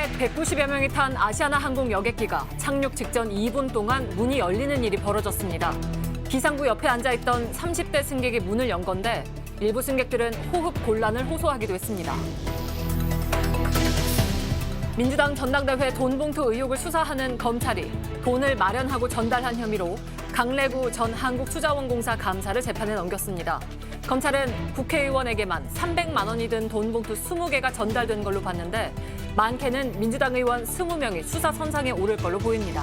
승객 190여 명이 탄 아시아나 항공 여객기가 착륙 직전 2분 동안 문이 열리는 일이 벌어졌습니다. 비상구 옆에 앉아있던 30대 승객이 문을 연 건데 일부 승객들은 호흡 곤란을 호소하기도 했습니다. 민주당 전당대회 돈봉투 의혹을 수사하는 검찰이 돈을 마련하고 전달한 혐의로 강래구 전 한국투자원공사 감사를 재판에 넘겼습니다. 검찰은 국회의원에게만 300만 원이 든 돈봉투 20개가 전달된 걸로 봤는데 많게는 민주당 의원 20명이 수사 선상에 오를 걸로 보입니다.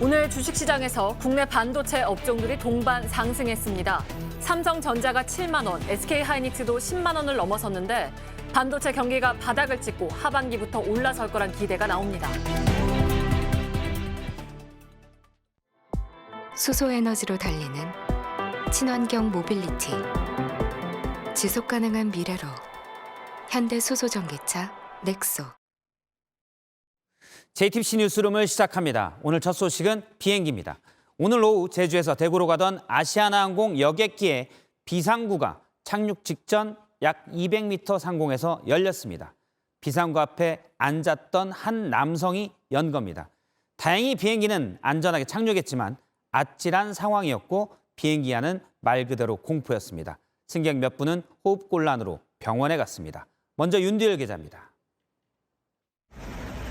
오늘 주식시장에서 국내 반도체 업종들이 동반 상승했습니다. 삼성전자가 7만 원, SK하이닉스도 10만 원을 넘어섰는데 반도체 경기가 바닥을 찍고 하반기부터 올라설 거란 기대가 나옵니다. 수소에너지로 달리는 친환경 모빌리티. 지속 가능한 미래로 현대 수소전기차 넥소. JTBC 뉴스룸을 시작합니다. 오늘 첫 소식은 비행기입니다. 오늘 오후 제주에서 대구로 가던 아시아나항공 여객기의 비상구가 착륙 직전 약 200m 상공에서 열렸습니다. 비상구 앞에 앉았던 한 남성이 연 겁니다. 다행히 비행기는 안전하게 착륙했지만 아찔한 상황이었고 비행기 안은 말 그대로 공포였습니다. 승객 몇 분은 호흡곤란으로 병원에 갔습니다. 먼저 윤두열 기자입니다.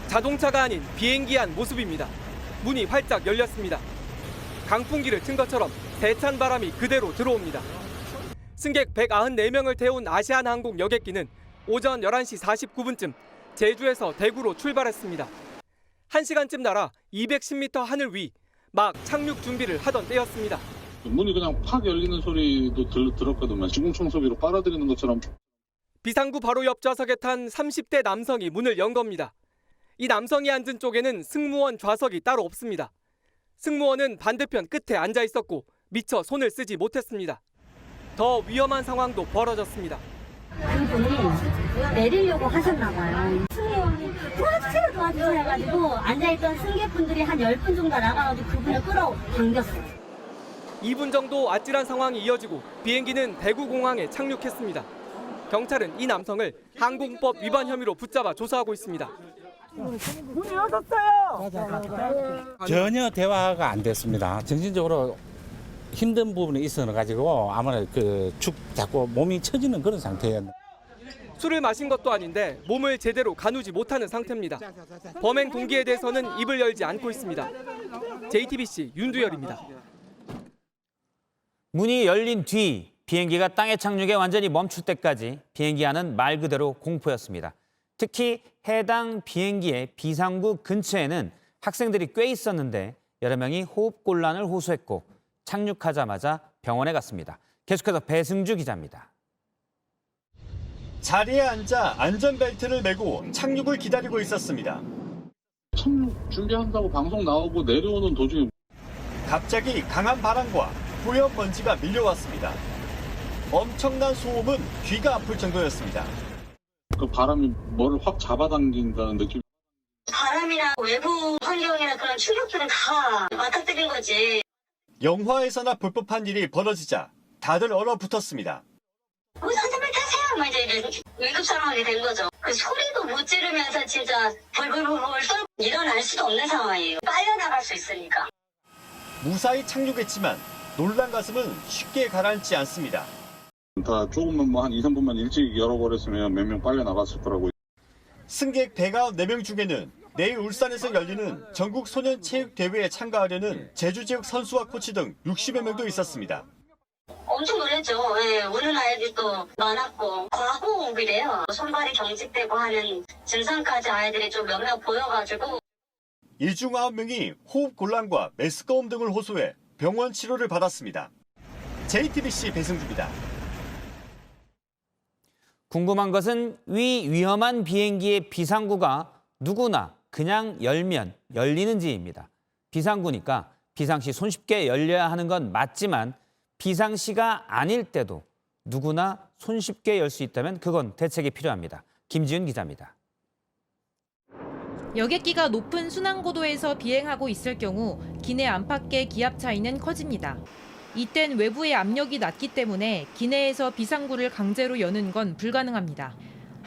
자동차가 아닌 비행기 안 모습입니다. 문이 활짝 열렸습니다. 강풍기를 튼 것처럼 대찬 바람이 그대로 들어옵니다. 승객 194명을 태운 아시아나항공 여객기는 오전 11시 49분쯤 제주에서 대구로 출발했습니다. 1시간쯤 날아 210m 하늘 위, 막 착륙 준비를 하던 때였습니다. 문이 그냥 팍 열리는 소리도 들었거든요. 진공청소기로 빨아들이는 것처럼. 비상구 바로 옆 좌석에 탄 30대 남성이 문을 연 겁니다. 이 남성이 앉은 쪽에는 승무원 좌석이 따로 없습니다. 승무원은 반대편 끝에 앉아 있었고 미처 손을 쓰지 못했습니다. 더 위험한 상황도 벌어졌습니다. 그분이 내리려고 하셨나 봐요. 승무원이 도와주세요 해가지고 앉아있던 승객분들이 한 10분 정도 나가가지고 그분을 끌어당겼어요. 2분 정도 아찔한 상황이 이어지고 비행기는 대구공항에 착륙했습니다. 경찰은 이 남성을 항공법 위반 혐의로 붙잡아 조사하고 있습니다. 문이 열었어요. 전혀 대화가 안 됐습니다. 정신적으로 힘든 부분이 있어가지고 아무래도 축 잡고 몸이 처지는 그런 상태였는데. 술을 마신 것도 아닌데 몸을 제대로 가누지 못하는 상태입니다. 범행 동기에 대해서는 입을 열지 않고 있습니다. JTBC 윤두열입니다. 문이 열린 뒤 비행기가 땅에 착륙해 완전히 멈출 때까지 비행기 안은 말 그대로 공포였습니다. 특히 해당 비행기의 비상구 근처에는 학생들이 꽤 있었는데 여러 명이 호흡곤란을 호소했고 착륙하자마자 병원에 갔습니다. 계속해서 배승주 기자입니다. 자리에 앉아 안전벨트를 매고 착륙을 기다리고 있었습니다. 착륙 준비한다고 방송 나오고 내려오는 도중에 갑자기 강한 바람과 뿌연 먼지가 밀려왔습니다. 엄청난 소음은 귀가 아플 정도였습니다. 그 바람이 뭐를 확 잡아당긴다는 느낌. 바람이나 외부 환경이나 그런 충격들은 다 맞닥뜨린 거지. 영화에서나 볼 법한 일이 벌어지자 다들 얼어붙었습니다. 선생님 타세요. 막 이제 응급 상황이 된 거죠. 그 소리도 못 지르면서 진짜 벌벌벌 떨고 일어날 수도 없는 상황이에요. 빨려나갈 수 있으니까. 무사히 착륙했지만 놀란 가슴은 쉽게 가라앉지 않습니다. 다 조금만 한 2, 3분만 일찍 열어버렸으면 몇 명 빨려 나갔을 거라고. 승객 194명 중에는 내일 울산에서 열리는 전국 소년체육대회에 참가하려는 제주 지역 선수와 코치 등 60여 명도 있었습니다. 엄청 놀랐죠. 예, 우는 아이들도 많았고 과호흡이래요. 손발이 경직되고 하는 증상까지 아이들이 좀 몇몇 보여가지고. 이 중 9명이 호흡곤란과 메스꺼움 등을 호소해 병원 치료를 받았습니다. JTBC 배승주입니다. 궁금한 것은 위험한 비행기의 비상구가 누구나 그냥 열면 열리는지입니다. 비상구니까 비상시 손쉽게 열려야 하는 건 맞지만 비상시가 아닐 때도 누구나 손쉽게 열 수 있다면 그건 대책이 필요합니다. 김지윤 기자입니다. 여객기가 높은 순항고도에서 비행하고 있을 경우 기내 안팎의 기압 차이는 커집니다. 이땐 외부의 압력이 낮기 때문에 기내에서 비상구를 강제로 여는 건 불가능합니다.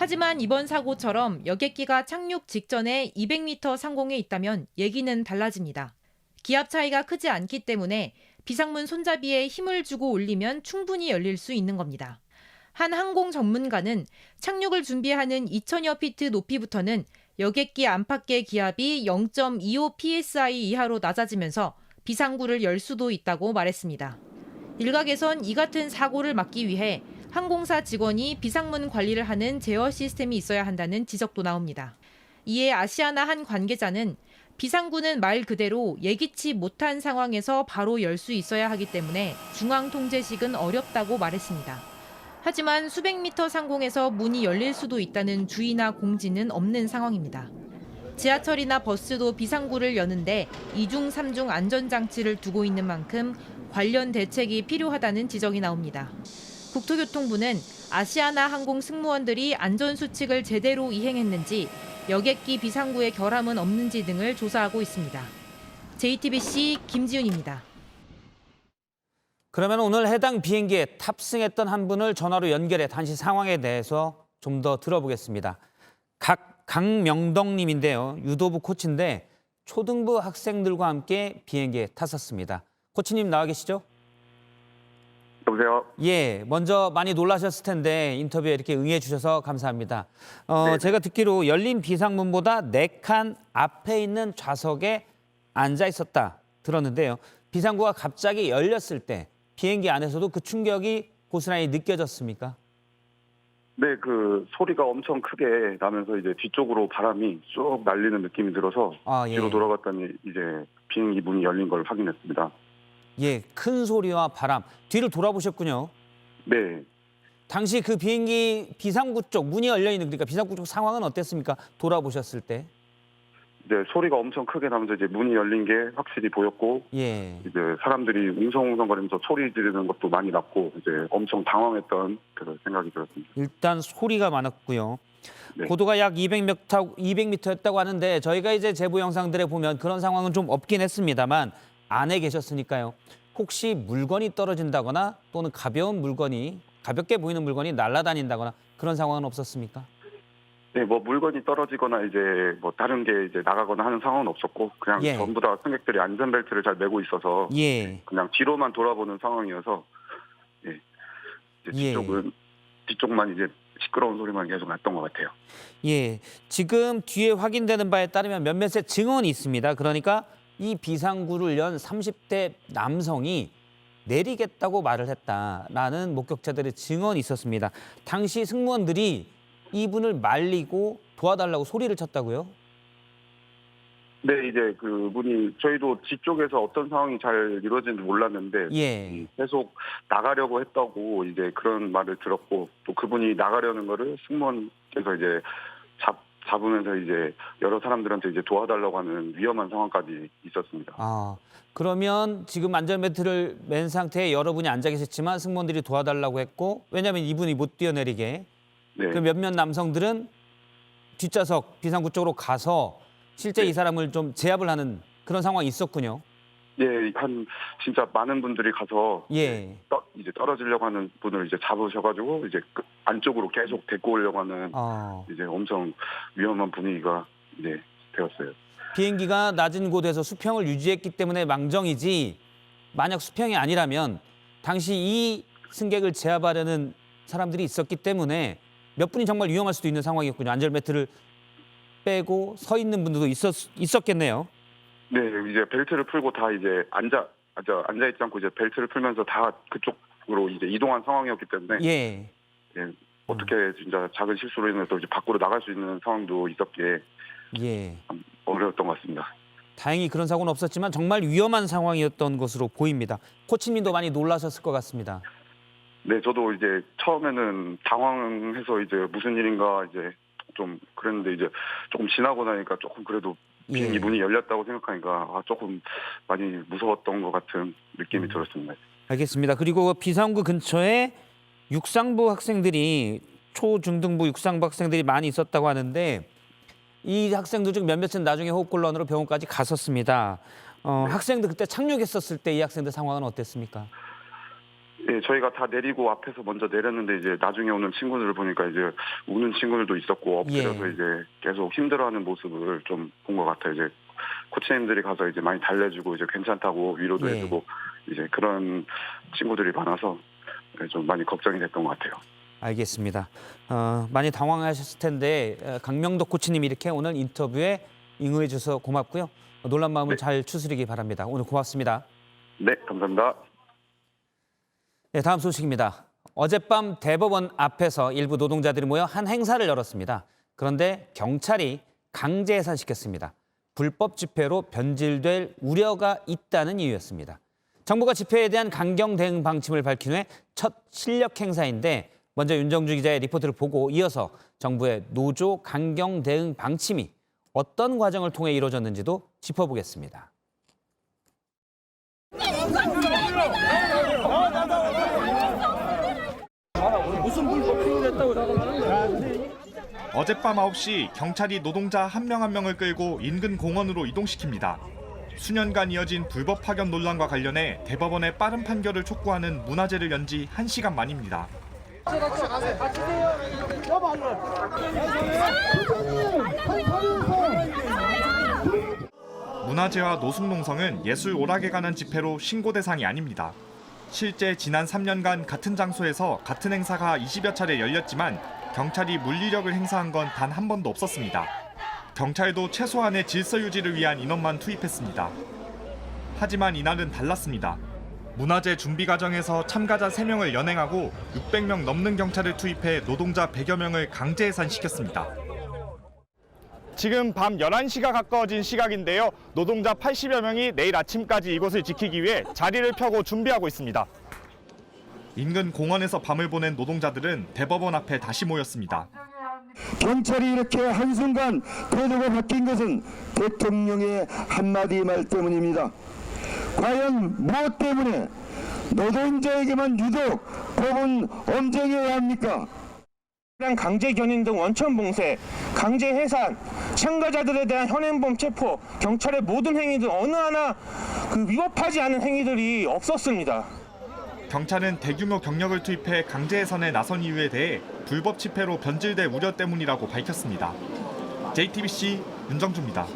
하지만 이번 사고처럼 여객기가 착륙 직전에 200m 상공에 있다면 얘기는 달라집니다. 기압 차이가 크지 않기 때문에 비상문 손잡이에 힘을 주고 올리면 충분히 열릴 수 있는 겁니다. 한 항공 전문가는 착륙을 준비하는 2000여 피트 높이부터는 여객기 안팎의 기압이 0.25 psi 이하로 낮아지면서 비상구를 열 수도 있다고 말했습니다. 일각에선 이 같은 사고를 막기 위해 항공사 직원이 비상문 관리를 하는 제어 시스템이 있어야 한다는 지적도 나옵니다. 이에 아시아나 한 관계자는 비상구는 말 그대로 예기치 못한 상황에서 바로 열 수 있어야 하기 때문에 중앙 통제식은 어렵다고 말했습니다. 하지만 수백 미터 상공에서 문이 열릴 수도 있다는 주의나 공지는 없는 상황입니다. 지하철이나 버스도 비상구를 여는데 2중, 3중 안전장치를 두고 있는 만큼 관련 대책이 필요하다는 지적이 나옵니다. 국토교통부는 아시아나 항공 승무원들이 안전수칙을 제대로 이행했는지, 여객기 비상구에 결함은 없는지 등을 조사하고 있습니다. JTBC 김지윤입니다. 그러면 오늘 해당 비행기에 탑승했던 한 분을 전화로 연결해 당시 상황에 대해서 좀 더 들어보겠습니다. 강명덕 님인데요. 유도부 코치인데 초등부 학생들과 함께 비행기에 탔었습니다. 코치님 나와 계시죠? 여보세요? 예, 먼저 많이 놀라셨을 텐데 인터뷰에 이렇게 응해 주셔서 감사합니다. 네. 제가 듣기로 열린 비상문보다 4칸 앞에 있는 좌석에 앉아 있었다 들었는데요. 비상구가 갑자기 열렸을 때 비행기 안에서도 그 충격이 고스란히 느껴졌습니까? 네, 그 소리가 엄청 크게 나면서 이제 뒤쪽으로 바람이 쭉 날리는 느낌이 들어서 예. 뒤로 돌아봤더니 이제 비행기 문이 열린 걸 확인했습니다. 예, 큰 소리와 바람. 뒤를 돌아보셨군요. 네, 당시 그 비행기 비상구 쪽 문이 열려 있는 그러니까 비상구 쪽 상황은 어땠습니까? 돌아보셨을 때. 이제 소리가 엄청 크게 나면서 이제 문이 열린 게 확실히 보였고, 예. 이제 사람들이 웅성웅성거리면서 소리 지르는 것도 많이 났고, 이제 엄청 당황했던 그런 생각이 들었습니다. 일단 소리가 많았고요. 네. 고도가 약 200m였다고 하는데 저희가 이제 제보 영상들에 보면 그런 상황은 좀 없긴 했습니다만 안에 계셨으니까요. 혹시 물건이 떨어진다거나 또는 가볍게 보이는 물건이 날아다닌다거나 그런 상황은 없었습니까? 네, 뭐 물건이 떨어지거나 이제 뭐 다른 게 이제 나가거나 하는 상황은 없었고, 그냥 예. 전부 다 승객들이 안전벨트를 잘 매고 있어서 예. 그냥 뒤로만 돌아보는 상황이어서, 예, 이제 뒤쪽만 이제 시끄러운 소리만 계속 났던 것 같아요. 예. 지금 뒤에 확인되는 바에 따르면 몇몇의 증언이 있습니다. 그러니까 이 비상구를 연 30대 남성이 내리겠다고 말을 했다라는 목격자들의 증언이 있었습니다. 당시 승무원들이 이분을 말리고 도와달라고 소리를 쳤다고요? 네, 이제 그분이 저희도 뒤쪽에서 어떤 상황이 잘 이루어지는지 몰랐는데 예. 계속 나가려고 했다고 이제 그런 말을 들었고, 또 그분이 나가려는 거를 승무원께서 이제 잡으면서 이제 여러 사람들한테 이제 도와달라고 하는 위험한 상황까지 있었습니다. 그러면 지금 안전벨트를 맨 상태에 여러분이 앉아 계셨지만 승무원들이 도와달라고 했고, 왜냐하면 이분이 못 뛰어내리게. 네. 그 몇몇 남성들은 뒷좌석 비상구 쪽으로 가서 실제 이 사람을 좀 제압을 하는 그런 상황이 있었군요. 예, 진짜 많은 분들이 가서 예. 이제 떨어지려고 하는 분을 이제 잡으셔가지고 이제 안쪽으로 계속 데리고 오려고 하는 이제 엄청 위험한 분위기가 이제 되었어요. 비행기가 낮은 곳에서 수평을 유지했기 때문에 망정이지, 만약 수평이 아니라면 당시 이 승객을 제압하려는 사람들이 있었기 때문에 몇 분이 정말 위험할 수도 있는 상황이었군요. 안전벨트를 빼고 서 있는 분들도 있었겠네요. 네, 이제 벨트를 풀고 다 이제 앉아 있지 않고 이제 벨트를 풀면서 다 그쪽으로 이제 이동한 상황이었기 때문에 예. 어떻게 진짜 작은 실수로 인해서 이제 밖으로 나갈 수 있는 상황도 있었기에 예. 어려웠던 것 같습니다. 다행히 그런 사고는 없었지만 정말 위험한 상황이었던 것으로 보입니다. 코치님도 많이 놀라셨을 것 같습니다. 네, 저도 이제 처음에는 당황해서 이제 무슨 일인가 이제 좀 그랬는데 이제 조금 지나고 나니까 조금 그래도 비행기 문이 열렸다고 생각하니까 조금 많이 무서웠던 것 같은 느낌이 들었습니다. 알겠습니다. 그리고 비상구 근처에 육상부 학생들이 초중등부 육상부 학생들이 많이 있었다고 하는데 이 학생들 중 몇몇은 나중에 호흡곤란으로 병원까지 갔었습니다. 학생들 그때 착륙했었을 때 이 학생들 상황은 어땠습니까? 예, 저희가 다 내리고 앞에서 먼저 내렸는데 이제 나중에 오는 친구들을 보니까 이제 우는 친구들도 있었고 엎드려서 이제 계속 힘들어하는 모습을 좀 본 것 같아요. 이제 코치님들이 가서 이제 많이 달래주고 이제 괜찮다고 위로도 해주고 이제 그런 친구들이 많아서 좀 많이 걱정이 됐던 것 같아요. 알겠습니다. 많이 당황하셨을 텐데 강명덕 코치님이 이렇게 오늘 인터뷰에 응해 주셔서 고맙고요. 놀란 마음을 잘 추스리기 바랍니다. 오늘 고맙습니다. 네, 감사합니다. 네, 다음 소식입니다. 어젯밤 대법원 앞에서 일부 노동자들이 모여 한 행사를 열었습니다. 그런데 경찰이 강제 해산시켰습니다. 불법 집회로 변질될 우려가 있다는 이유였습니다. 정부가 집회에 대한 강경 대응 방침을 밝힌 후에 첫 실력 행사인데 먼저 윤정주 기자의 리포트를 보고 이어서 정부의 노조 강경 대응 방침이 어떤 과정을 통해 이루어졌는지도 짚어보겠습니다. 어젯밤 9시 경찰이 노동자 한 명 한 명을 끌고 인근 공원으로 이동시킵니다. 수년간 이어진 불법 파견 논란과 관련해 대법원의 빠른 판결을 촉구하는 문화제를 연 지 1시간 만입니다. 문화제와 노숙농성은 예술 오락에 관한 집회로 신고 대상이 아닙니다. 실제 지난 3년간 같은 장소에서 같은 행사가 20여 차례 열렸지만 경찰이 물리력을 행사한 건 단 한 번도 없었습니다. 경찰도 최소한의 질서 유지를 위한 인원만 투입했습니다. 하지만 이날은 달랐습니다. 문화제 준비 과정에서 참가자 3명을 연행하고 600명 넘는 경찰을 투입해 노동자 100여 명을 강제 해산시켰습니다. 지금 밤 11시가 가까워진 시각인데요. 노동자 80여 명이 내일 아침까지 이곳을 지키기 위해 자리를 펴고 준비하고 있습니다. 인근 공원에서 밤을 보낸 노동자들은 대법원 앞에 다시 모였습니다. 경찰이 이렇게 한순간 태도가 바뀐 것은 대통령의 한마디 말 때문입니다. 과연 무엇 때문에 노동자에게만 유독 법은 엄정해야 합니까? 강제 견인 등 원천 봉쇄, 강제 해산, 참가자들에 대한 현행범 체포, 경찰의 모든 행위들 어느 하나 위법하지 않은 행위들이 없었습니다. 경찰은 대규모 경력을 투입해 강제 해산에 나선 이유에 대해 불법 집회로 변질될 우려 때문이라고 밝혔습니다. JTBC 윤정주입니다.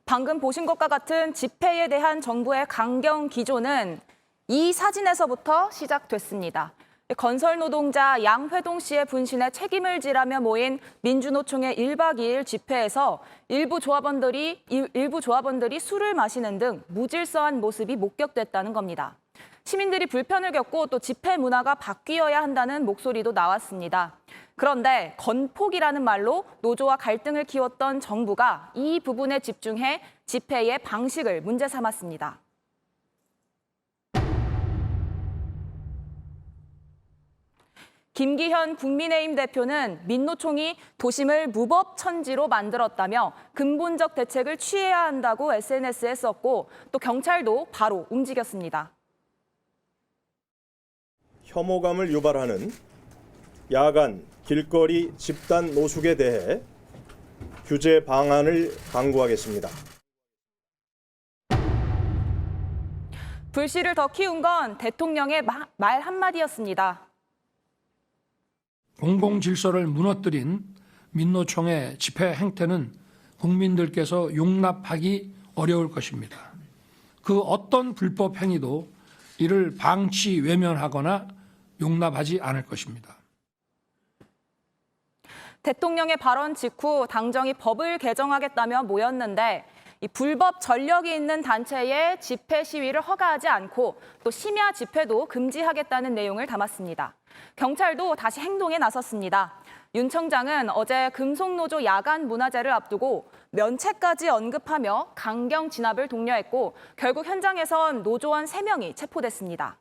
방금 보신 것과 같은 집회에 대한 정부의 강경 기조는 이 사진에서부터 시작됐습니다. 건설 노동자 양회동 씨의 분신에 책임을 지라며 모인 민주노총의 1박 2일 집회에서 일부 조합원들이 술을 마시는 등 무질서한 모습이 목격됐다는 겁니다. 시민들이 불편을 겪고 또 집회 문화가 바뀌어야 한다는 목소리도 나왔습니다. 그런데 건폭이라는 말로 노조와 갈등을 키웠던 정부가 이 부분에 집중해 집회의 방식을 문제 삼았습니다. 김기현 국민의힘 대표는 민노총이 도심을 무법천지로 만들었다며 근본적 대책을 취해야 한다고 SNS에 썼고 또 경찰도 바로 움직였습니다. 혐오감을 유발하는 야간 길거리 집단 노숙에 대해 규제 방안을 강구하겠습니다. 불씨를 더 키운 건 대통령의 말 한마디였습니다. 공공질서를 무너뜨린 민노총의 집회 행태는 국민들께서 용납하기 어려울 것입니다. 그 어떤 불법 행위도 이를 방치 외면하거나 용납하지 않을 것입니다. 대통령의 발언 직후 당정이 법을 개정하겠다며 모였는데 이 불법 전력이 있는 단체의 집회 시위를 허가하지 않고 또 심야 집회도 금지하겠다는 내용을 담았습니다. 경찰도 다시 행동에 나섰습니다. 윤 청장은 어제 금속노조 야간 문화제를 앞두고 면책까지 언급하며 강경 진압을 독려했고 결국 현장에선 노조원 3명이 체포됐습니다.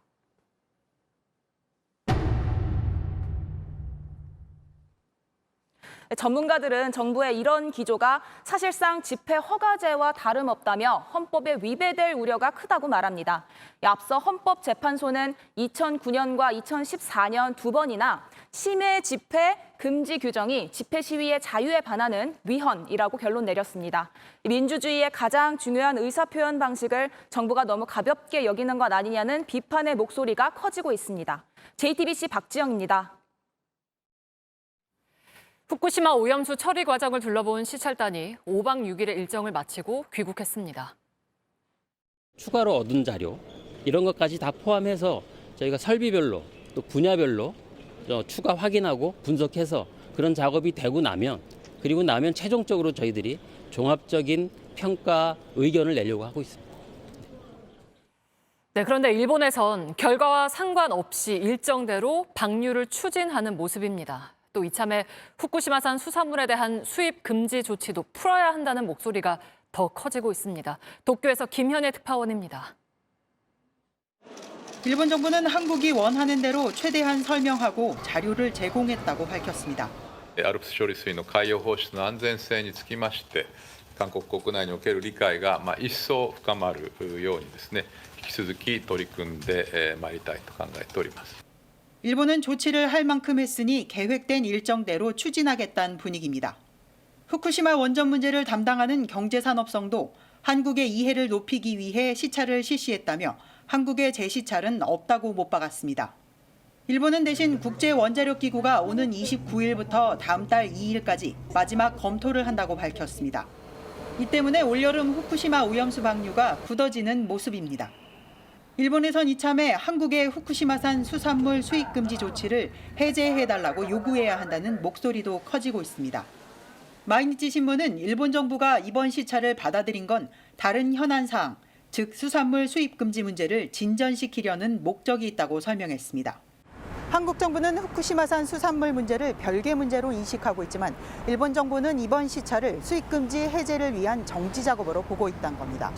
전문가들은 정부의 이런 기조가 사실상 집회 허가제와 다름없다며 헌법에 위배될 우려가 크다고 말합니다. 앞서 헌법재판소는 2009년과 2014년 두 번이나 심해 집회 금지 규정이 집회 시위의 자유에 반하는 위헌이라고 결론 내렸습니다. 민주주의의 가장 중요한 의사표현 방식을 정부가 너무 가볍게 여기는 것 아니냐는 비판의 목소리가 커지고 있습니다. JTBC 박지영입니다. 후쿠시마 오염수 처리 과정을 둘러본 시찰단이 5박 6일의 일정을 마치고 귀국했습니다. 추가로 얻은 자료 이런 것까지 다 포함해서 저희가 설비별로 또 분야별로 추가 확인하고 분석해서 그런 작업이 되고 나면 그리고 나면 최종적으로 저희들이 종합적인 평가 의견을 내려고 하고 있습니다. 네, 그런데 일본에선 결과와 상관없이 일정대로 방류를 추진하는 모습입니다. 또 이참에 후쿠시마산 수산물에 대한 수입 금지 조치도 풀어야 한다는 목소리가 더 커지고 있습니다. 도쿄에서 김현애 특파원입니다. 일본 정부는 한국이 원하는 대로 최대한 설명하고 자료를 제공했다고 밝혔습니다. ALPS処理水の海洋放出の安全性につきまして韓国国内における理解が一層深まるようにですね引き続き取り組んでまいりたいと考えております。 일본은 조치를 할 만큼 했으니 계획된 일정대로 추진하겠다는 분위기입니다. 후쿠시마 원전 문제를 담당하는 경제산업성도 한국의 이해를 높이기 위해 시찰을 실시했다며 한국의 재시찰은 없다고 못 박았습니다. 일본은 대신 국제원자력기구가 오는 29일부터 다음 달 2일까지 마지막 검토를 한다고 밝혔습니다. 이 때문에 올여름 후쿠시마 오염수 방류가 굳어지는 모습입니다. 일본에선 이참에 한국의 후쿠시마산 수산물 수입 금지 조치를 해제해달라고 요구해야 한다는 목소리도 커지고 있습니다. 마이니치 신문은 일본 정부가 이번 시찰을 받아들인 건 다른 현안 사항, 즉 수산물 수입 금지 문제를 진전시키려는 목적이 있다고 설명했습니다. 한국 정부는 후쿠시마산 수산물 문제를 별개 문제로 인식하고 있지만 일본 정부는 이번 시찰을 수입 금지 해제를 위한 정지 작업으로 보고 있다는 겁니다.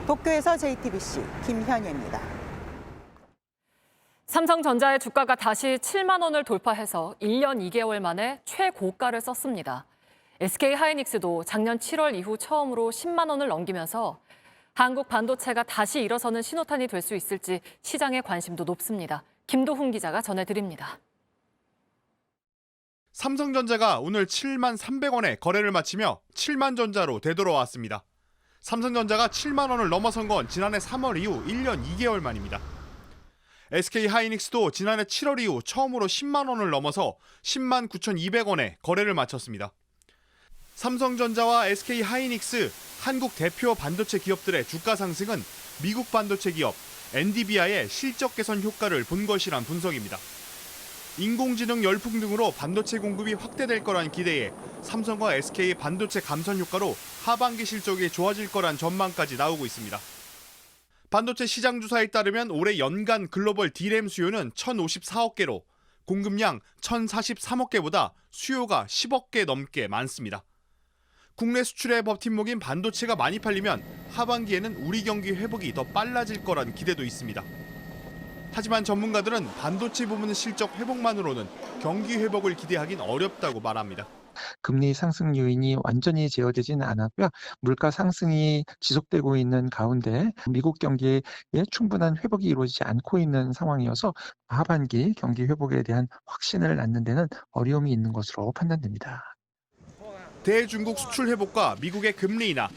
도쿄에서 JTBC 김현예입니다. 삼성전자의 주가가 다시 7만 원을 돌파해서 1년 2개월 만에 최고가를 썼습니다. SK하이닉스도 작년 7월 이후 처음으로 10만 원을 넘기면서 한국 반도체가 다시 일어서는 신호탄이 될 수 있을지 시장의 관심도 높습니다. 김도훈 기자가 전해드립니다. 삼성전자가 오늘 7만 300원에 거래를 마치며 7만 전자로 되돌아왔습니다. 삼성전자가 7만 원을 넘어선 건 지난해 3월 이후 1년 2개월 만입니다. SK하이닉스도 지난해 7월 이후 처음으로 10만 원을 넘어서 10만 9,200원에 거래를 마쳤습니다. 삼성전자와 SK하이닉스, 한국 대표 반도체 기업들의 주가 상승은 미국 반도체 기업 엔디비아의 실적 개선 효과를 본 것이란 분석입니다. 인공지능 열풍 등으로 반도체 공급이 확대될 거란 기대에 삼성과 SK의 반도체 감선 효과로 하반기 실적이 좋아질 거란 전망까지 나오고 있습니다. 반도체 시장 조사에 따르면 올해 연간 글로벌 D램 수요는 1,054억 개로 공급량 1,043억 개보다 수요가 10억 개 넘게 많습니다. 국내 수출의 버팀목인 반도체가 많이 팔리면 하반기에는 우리 경기 회복이 더 빨라질 거란 기대도 있습니다. 하지만 전문가들은 반도체 부문 실적 회복만으로는 경기 회복을 기대하긴 어렵다고 말합니다. 금리 상승 요인이 완전히 제어되지는 않았고요. 물가 상승이 지속되고 있는 가운데 미국 경기에 충분한 회복이 이루어지지 않고 있는 상황이어서 하반기 경기 회복에 대한 확신을 낳는 데는 어려움이 있는 것으로 판단됩니다. 대중국 수출 회복과 미국의 금리 인하,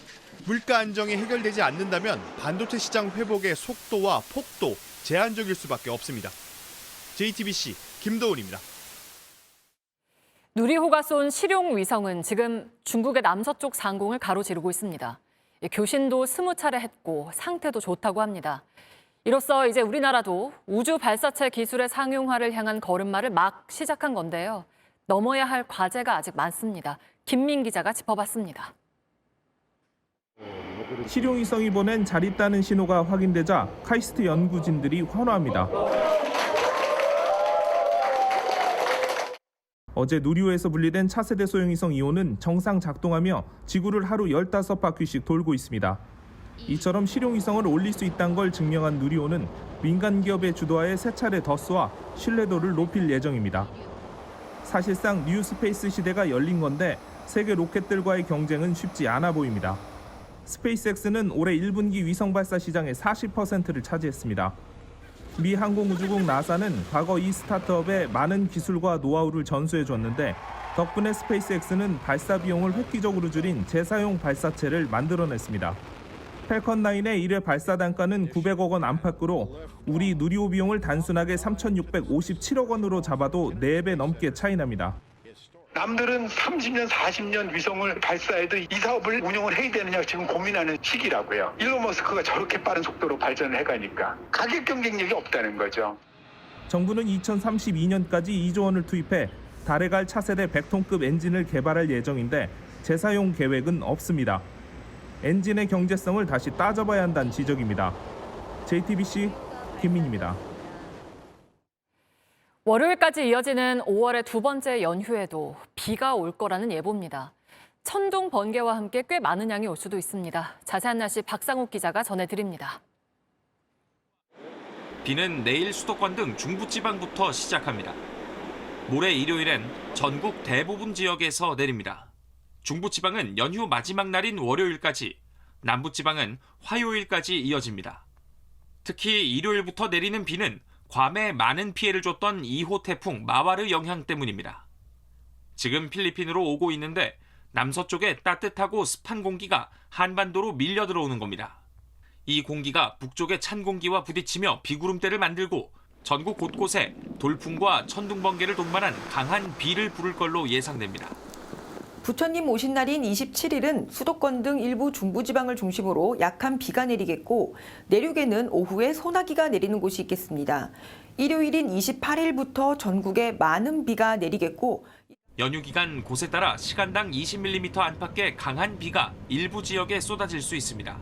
물가 안정이 해결되지 않는다면 반도체 시장 회복의 속도와 폭도 제한적일 수밖에 없습니다. JTBC 김도훈입니다. 누리호가 쏜 실용 위성은 지금 중국의 남서쪽 상공을 가로지르고 있습니다. 교신도 20차례 했고 상태도 좋다고 합니다. 이로써 이제 우리나라도 우주 발사체 기술의 상용화를 향한 걸음마를 막 시작한 건데요. 넘어야 할 과제가 아직 많습니다. 김민 기자가 짚어봤습니다. 실용위성이 보낸 잘 있다는 신호가 확인되자 카이스트 연구진들이 환호합니다. 어제 누리호에서 분리된 차세대 소형위성 2호는 정상 작동하며 지구를 하루 15바퀴씩 돌고 있습니다. 이처럼 실용위성을 올릴 수 있다는 걸 증명한 누리호는 민간 기업의 주도하에 3차례 더 쏘아 신뢰도를 높일 예정입니다. 사실상 뉴스페이스 시대가 열린 건데 세계 로켓들과의 경쟁은 쉽지 않아 보입니다. 스페이스X는 올해 1분기 위성 발사 시장의 40%를 차지했습니다. 미 항공우주국 나사는 과거 이 스타트업에 많은 기술과 노하우를 전수해줬는데 덕분에 스페이스X는 발사 비용을 획기적으로 줄인 재사용 발사체를 만들어냈습니다. 펠컨 9의 1회 발사 단가는 900억 원 안팎으로 우리 누리호 비용을 단순하게 3,657억 원으로 잡아도 4배 넘게 차이납니다. 남들은 30년, 40년 위성을 발사해도 이 사업을 운영을 해야 되느냐 지금 고민하는 시기라고요. 일론 머스크가 저렇게 빠른 속도로 발전을 해가니까 가격 경쟁력이 없다는 거죠. 정부는 2032년까지 2조 원을 투입해 달에 갈 차세대 100톤급 엔진을 개발할 예정인데 재사용 계획은 없습니다. 엔진의 경제성을 다시 따져봐야 한다는 지적입니다. JTBC 김민입니다. 월요일까지 이어지는 5월의 두 번째 연휴에도 비가 올 거라는 예보입니다. 천둥, 번개와 함께 꽤 많은 양이 올 수도 있습니다. 자세한 날씨 박상욱 기자가 전해드립니다. 비는 내일 수도권 등 중부지방부터 시작합니다. 모레 일요일엔 전국 대부분 지역에서 내립니다. 중부지방은 연휴 마지막 날인 월요일까지, 남부지방은 화요일까지 이어집니다. 특히 일요일부터 내리는 비는 괌에 많은 피해를 줬던 2호 태풍 마와르 영향 때문입니다. 지금 필리핀으로 오고 있는데 남서쪽에 따뜻하고 습한 공기가 한반도로 밀려 들어오는 겁니다. 이 공기가 북쪽의 찬 공기와 부딪히며 비구름대를 만들고 전국 곳곳에 돌풍과 천둥, 번개를 동반한 강한 비를 부를 걸로 예상됩니다. 부처님 오신 날인 27일은 수도권 등 일부 중부지방을 중심으로 약한 비가 내리겠고 내륙에는 오후에 소나기가 내리는 곳이 있겠습니다. 일요일인 28일부터 전국에 많은 비가 내리겠고 연휴 기간 곳에 따라 시간당 20mm 안팎의 강한 비가 일부 지역에 쏟아질 수 있습니다.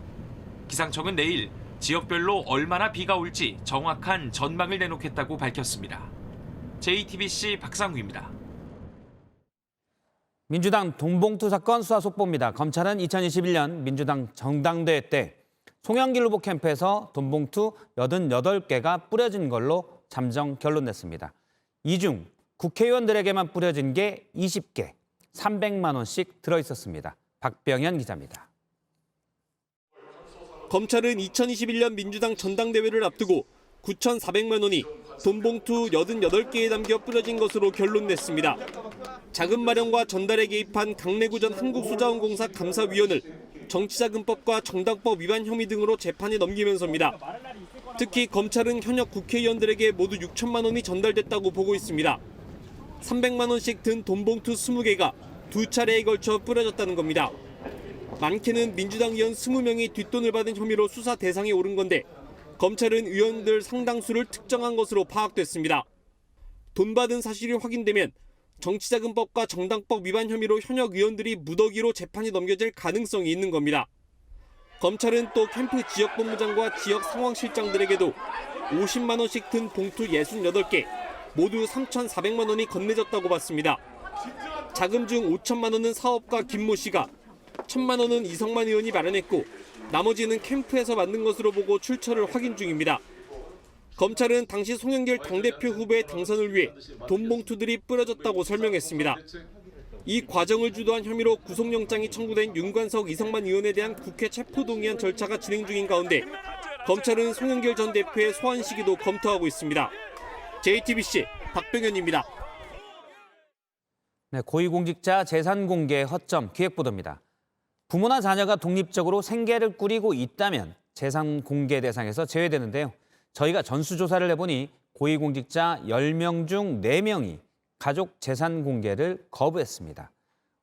기상청은 내일 지역별로 얼마나 비가 올지 정확한 전망을 내놓겠다고 밝혔습니다. JTBC 박상우입니다. 민주당 돈봉투 사건 수사 속보입니다. 검찰은 2021년 민주당 전당대회 때 송영길 후보 캠프에서 돈봉투 88개가 뿌려진 걸로 잠정 결론냈습니다. 이 중 국회의원들에게만 뿌려진 게 20개, 300만 원씩 들어있었습니다. 박병현 기자입니다. 검찰은 2021년 민주당 전당대회를 앞두고 9,400만 원이 돈봉투 88개에 담겨 뿌려진 것으로 결론냈습니다. 자금 마련과 전달에 개입한 강래구 전 한국수자원공사 감사위원을 정치자금법과 정당법 위반 혐의 등으로 재판에 넘기면서입니다. 특히 검찰은 현역 국회의원들에게 모두 6천만 원이 전달됐다고 보고 있습니다. 300만 원씩 든 돈봉투 20개가 두 차례에 걸쳐 뿌려졌다는 겁니다. 많게는 민주당 의원 20명이 뒷돈을 받은 혐의로 수사 대상에 오른 건데 검찰은 의원들 상당수를 특정한 것으로 파악됐습니다. 돈 받은 사실이 확인되면 정치자금법과 정당법 위반 혐의로 현역 의원들이 무더기로 재판에 넘겨질 가능성이 있는 겁니다. 검찰은 또 캠프 지역본부장과 지역 상황실장들에게도 50만 원씩 든 봉투 68개, 모두 3,400만 원이 건네졌다고 봤습니다. 자금 중 5천만 원은 사업가 김모 씨가, 1,000만 원은 이성만 의원이 마련했고 나머지는 캠프에서 만든 것으로 보고 출처를 확인 중입니다. 검찰은 당시 송영길 당대표 후보의 당선을 위해 돈봉투들이 뿌려졌다고 설명했습니다. 이 과정을 주도한 혐의로 구속영장이 청구된 윤관석, 이성만 의원에 대한 국회 체포동의안 절차가 진행 중인 가운데 검찰은 송영길 전 대표의 소환 시기도 검토하고 있습니다. JTBC 박병현입니다. 네, 고위공직자 재산 공개 허점 기획보도입니다. 부모나 자녀가 독립적으로 생계를 꾸리고 있다면 재산 공개 대상에서 제외되는데요. 저희가 전수조사를 해보니 고위공직자 10명 중 4명이 가족 재산 공개를 거부했습니다.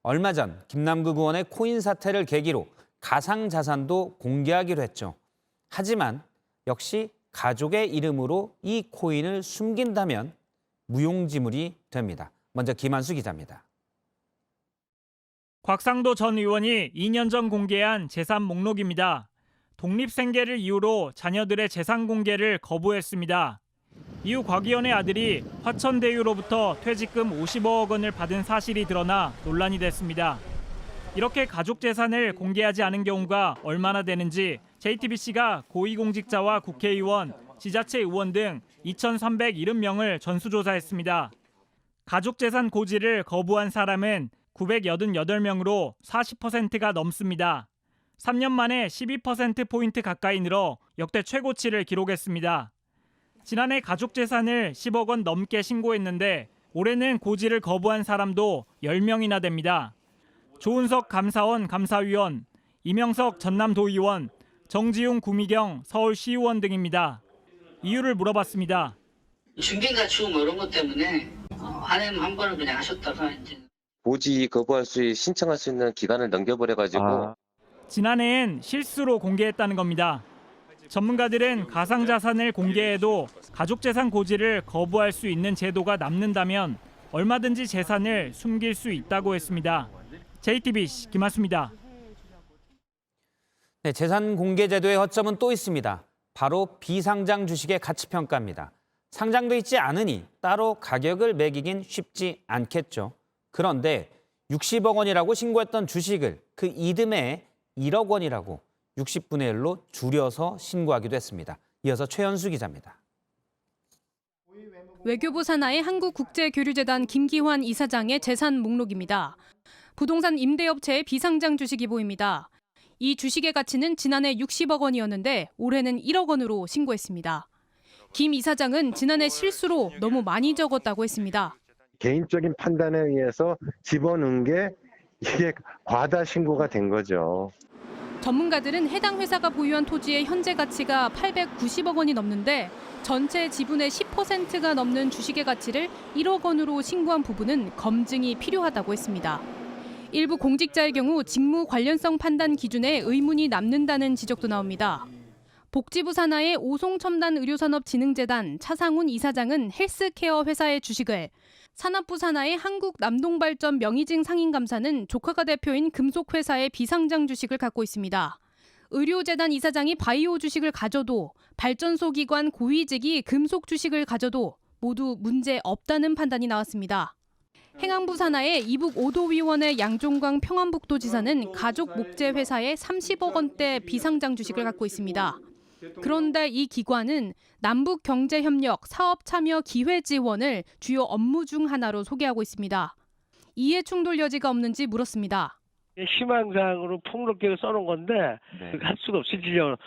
얼마 전 김남국 의원의 코인 사태를 계기로 가상자산도 공개하기로 했죠. 하지만 역시 가족의 이름으로 이 코인을 숨긴다면 무용지물이 됩니다. 먼저 김한수 기자입니다. 곽상도 전 의원이 2년 전 공개한 재산 목록입니다. 독립생계를 이유로 자녀들의 재산 공개를 거부했습니다. 이후 곽 의원의 아들이 화천대유로부터 퇴직금 50억 원을 받은 사실이 드러나 논란이 됐습니다. 이렇게 가족 재산을 공개하지 않은 경우가 얼마나 되는지 JTBC가 고위공직자와 국회의원, 지자체 의원 등 2,370명을 전수조사했습니다. 가족재산 고지를 거부한 사람은 988명으로 40%가 넘습니다. 3년 만에 12%포인트 가까이 늘어 역대 최고치를 기록했습니다. 지난해 가족재산을 10억 원 넘게 신고했는데 올해는 고지를 거부한 사람도 10명이나 됩니다. 조은석 감사원 감사위원, 이명석 전남도의원, 정지용 구미경 서울시의원 등입니다. 이유를 물어봤습니다. 준비 갖추고 뭐 이런 것 때문에 안에는 한 번을 그냥 하셨다가 이제 고지 거부할 수 신청할 수 있는 기간을 넘겨버려가지고 지난해엔 실수로 공개했다는 겁니다. 전문가들은 가상자산을 공개해도 가족재산 고지를 거부할 수 있는 제도가 남는다면 얼마든지 재산을 숨길 수 있다고 했습니다. JTBC 김한수입니다. 네, 재산 공개 제도의 허점은 또 있습니다. 바로 비상장 주식의 가치평가입니다. 상장돼 있지 않으니 따로 가격을 매기긴 쉽지 않겠죠. 그런데 60억 원이라고 신고했던 주식을 그 이듬해 1억 원이라고 60분의 1로 줄여서 신고하기도 했습니다. 이어서 최현수 기자입니다. 외교부 산하의 한국국제교류재단 김기환 이사장의 재산 목록입니다. 부동산 임대업체의 비상장 주식이 보입니다. 이 주식의 가치는 지난해 60억 원이었는데 올해는 1억 원으로 신고했습니다. 김 이사장은 지난해 실수로 너무 많이 적었다고 했습니다. 개인적인 판단에 의해서 집어넣은 게 이게 과다 신고가 된 거죠. 전문가들은 해당 회사가 보유한 토지의 현재 가치가 890억 원이 넘는데 전체 지분의 10%가 넘는 주식의 가치를 1억 원으로 신고한 부분은 검증이 필요하다고 했습니다. 일부 공직자의 경우 직무 관련성 판단 기준에 의문이 남는다는 지적도 나옵니다. 복지부 산하의 오송첨단의료산업진흥재단 차상훈 이사장은 헬스케어 회사의 주식을, 산업부 산하의 한국남동발전 명의증 상인감사는 조카가 대표인 금속회사의 비상장 주식을 갖고 있습니다. 의료재단 이사장이 바이오 주식을 가져도 발전소 기관 고위직이 금속 주식을 가져도 모두 문제 없다는 판단이 나왔습니다. 행안부 산하의 이북 5도위원회 양종광 평안북도지사는 가족 목재 회사의 30억 원대 비상장 주식을 갖고 있습니다. 그런데 이 기관은 남북경제협력 사업참여기회지원을 주요 업무 중 하나로 소개하고 있습니다. 이해 충돌 여지가 없는지 물었습니다. 희망사항으로 폭넓게 써놓은 건데 할 수가 없으시죠.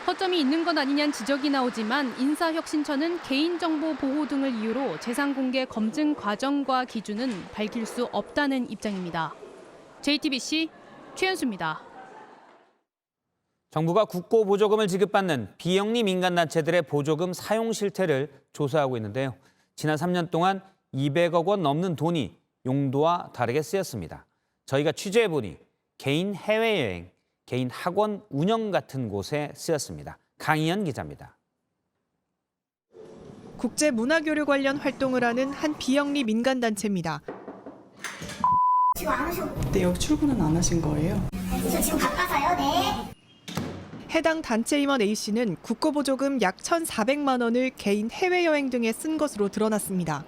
허점이 있는 것 아니냐는 지적이 나오지만 인사혁신처는 개인정보 보호 등을 이유로 재산 공개 검증 과정과 기준은 밝힐 수 없다는 입장입니다. JTBC 최현수입니다. 정부가 국고보조금을 지급받는 비영리 민간단체들의 보조금 사용 실태를 조사하고 있는데요. 지난 3년 동안 200억 원 넘는 돈이 용도와 다르게 쓰였습니다. 저희가 취재해보니 개인 해외여행, 개인 학원 운영 같은 곳에 쓰였습니다. 강희연 기자입니다. 국제문화교류 관련 활동을 하는 한 비영리 민간단체입니다. 지금 안 오셨고. 네, 여기 출근은 안 하신 거예요? 저 지금 바빠서요. 네. 해당 단체 임원 A씨는 국고보조금 약 1,400만 원을 개인 해외여행 등에 쓴 것으로 드러났습니다.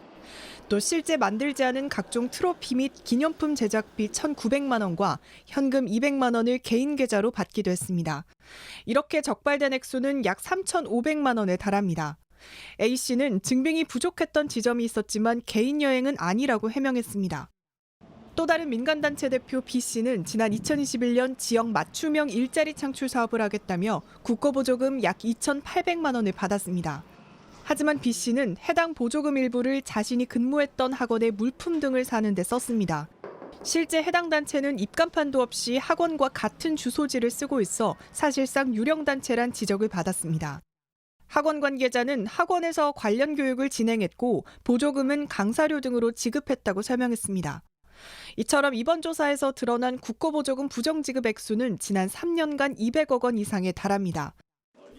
또 실제 만들지 않은 각종 트로피 및 기념품 제작비 1,900만 원과 현금 200만 원을 개인 계좌로 받기도 했습니다. 이렇게 적발된 액수는 약 3,500만 원에 달합니다. A씨는 증빙이 부족했던 지점이 있었지만 개인 여행은 아니라고 해명했습니다. 또 다른 민간단체 대표 B씨는 지난 2021년 지역 맞춤형 일자리 창출 사업을 하겠다며 국고보조금 약 2,800만 원을 받았습니다. 하지만 B씨는 해당 보조금 일부를 자신이 근무했던 학원의 물품 등을 사는 데 썼습니다. 실제 해당 단체는 입간판도 없이 학원과 같은 주소지를 쓰고 있어 사실상 유령단체란 지적을 받았습니다. 학원 관계자는 학원에서 관련 교육을 진행했고 보조금은 강사료 등으로 지급했다고 설명했습니다. 이처럼 이번 조사에서 드러난 국고보조금 부정지급 액수는 지난 3년간 200억 원 이상에 달합니다.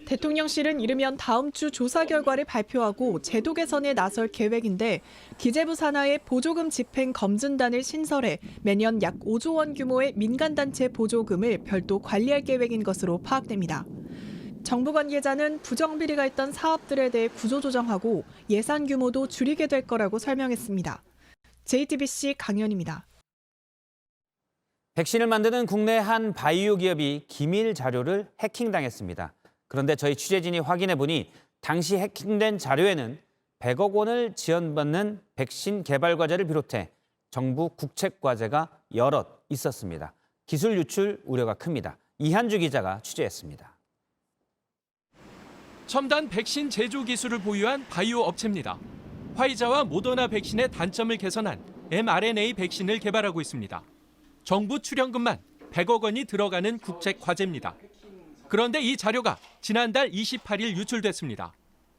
대통령실은 이르면 다음 주 조사 결과를 발표하고 제도 개선에 나설 계획인데 기재부 산하의 보조금 집행 검증단을 신설해 매년 약 5조 원 규모의 민간단체 보조금을 별도 관리할 계획인 것으로 파악됩니다. 정부 관계자는 부정비리가 있던 사업들에 대해 구조조정하고 예산 규모도 줄이게 될 거라고 설명했습니다. JTBC 강연입니다. 백신을 만드는 국내 한 바이오 기업이 기밀 자료를 해킹당했습니다. 그런데 저희 취재진이 확인해보니 당시 해킹된 자료에는 100억 원을 지원받는 백신 개발 과제를 비롯해 정부 국책 과제가 여럿 있었습니다. 기술 유출 우려가 큽니다. 이한주 기자가 취재했습니다. 첨단 백신 제조 기술을 보유한 바이오 업체입니다. 화이자와 모더나 백신의 단점을 개선한 mRNA 백신을 개발하고 있습니다. 정부 출연금만 100억 원이 들어가는 국책 과제입니다. 그런데 이 자료가 지난달 28일 유출됐습니다.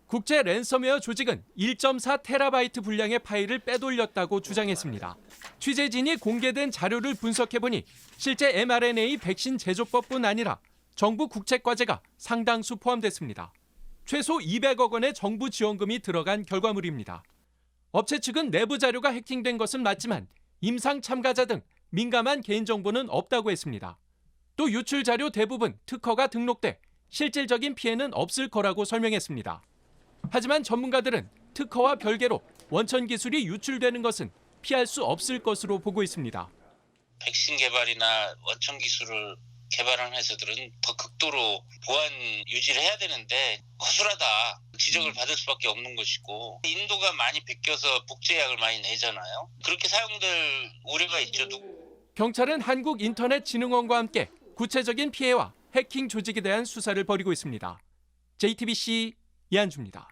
국제 랜섬웨어 조직은 1.4 테라바이트 분량의 파일을 빼돌렸다고 주장했습니다. 취재진이 공개된 자료를 분석해보니 실제 mRNA 백신 제조법뿐 아니라 정부 국책 과제가 상당수 포함됐습니다. 최소 200억 원의 정부 지원금이 들어간 결과물입니다. 업체 측은 내부 자료가 해킹된 것은 맞지만 임상 참가자 등 민감한 개인정보는 없다고 했습니다. 또 유출 자료 대부분 특허가 등록돼 실질적인 피해는 없을 거라고 설명했습니다. 하지만 전문가들은 특허와 별개로 원천 기술이 유출되는 것은 피할 수 없을 것으로 보고 있습니다. 백신 개발이나 원천 기술을 개발한 회사들은 더 극도로 보안 유지를 해야 되는데 허술하다 지적을 받을 수밖에 없는 것이고, 인도가 많이 베껴서 복제약을 많이 내잖아요. 그렇게 사용될 우려가 있죠. 경찰은 한국인터넷진흥원과 함께 구체적인 피해와 해킹 조직에 대한 수사를 벌이고 있습니다. JTBC 이한주입니다.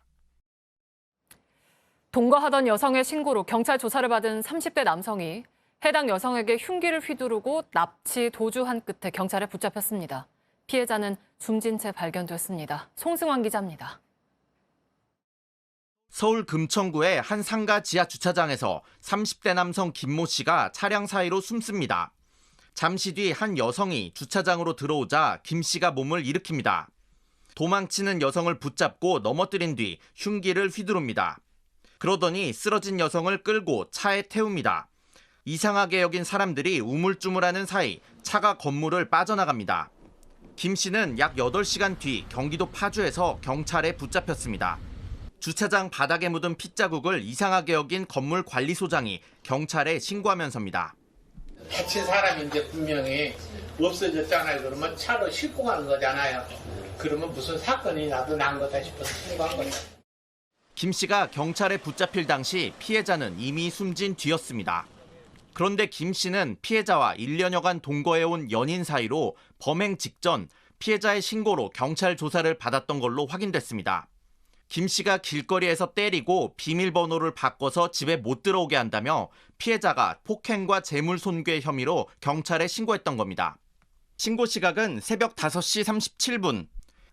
동거하던 여성의 신고로 경찰 조사를 받은 30대 남성이 해당 여성에게 흉기를 휘두르고 납치 도주한 끝에 경찰에 붙잡혔습니다. 피해자는 숨진 채 발견됐습니다. 송승환 기자입니다. 서울 금천구의 한 상가 지하 주차장에서 30대 남성 김모 씨가 차량 사이로 숨습니다. 잠시 뒤 한 여성이 주차장으로 들어오자 김 씨가 몸을 일으킵니다. 도망치는 여성을 붙잡고 넘어뜨린 뒤 흉기를 휘두릅니다. 그러더니 쓰러진 여성을 끌고 차에 태웁니다. 이상하게 여긴 사람들이 우물쭈물하는 사이 차가 건물을 빠져나갑니다. 김 씨는 약 8시간 뒤 경기도 파주에서 경찰에 붙잡혔습니다. 주차장 바닥에 묻은 핏자국을 이상하게 여긴 건물 관리소장이 경찰에 신고하면서입니다. 다친 사람인데 분명히 없어졌잖아요. 그러면 차로 싣고 가는 거잖아요. 그러면 무슨 사건이 나도 난 거다 싶어서 신고한 거예요. 김 씨가 경찰에 붙잡힐 당시 피해자는 이미 숨진 뒤였습니다. 그런데 김 씨는 피해자와 1년여간 동거해온 연인 사이로 범행 직전 피해자의 신고로 경찰 조사를 받았던 걸로 확인됐습니다. 김 씨가 길거리에서 때리고 비밀번호를 바꿔서 집에 못 들어오게 한다며 피해자가 폭행과 재물 손괴 혐의로 경찰에 신고했던 겁니다. 신고 시각은 새벽 5시 37분.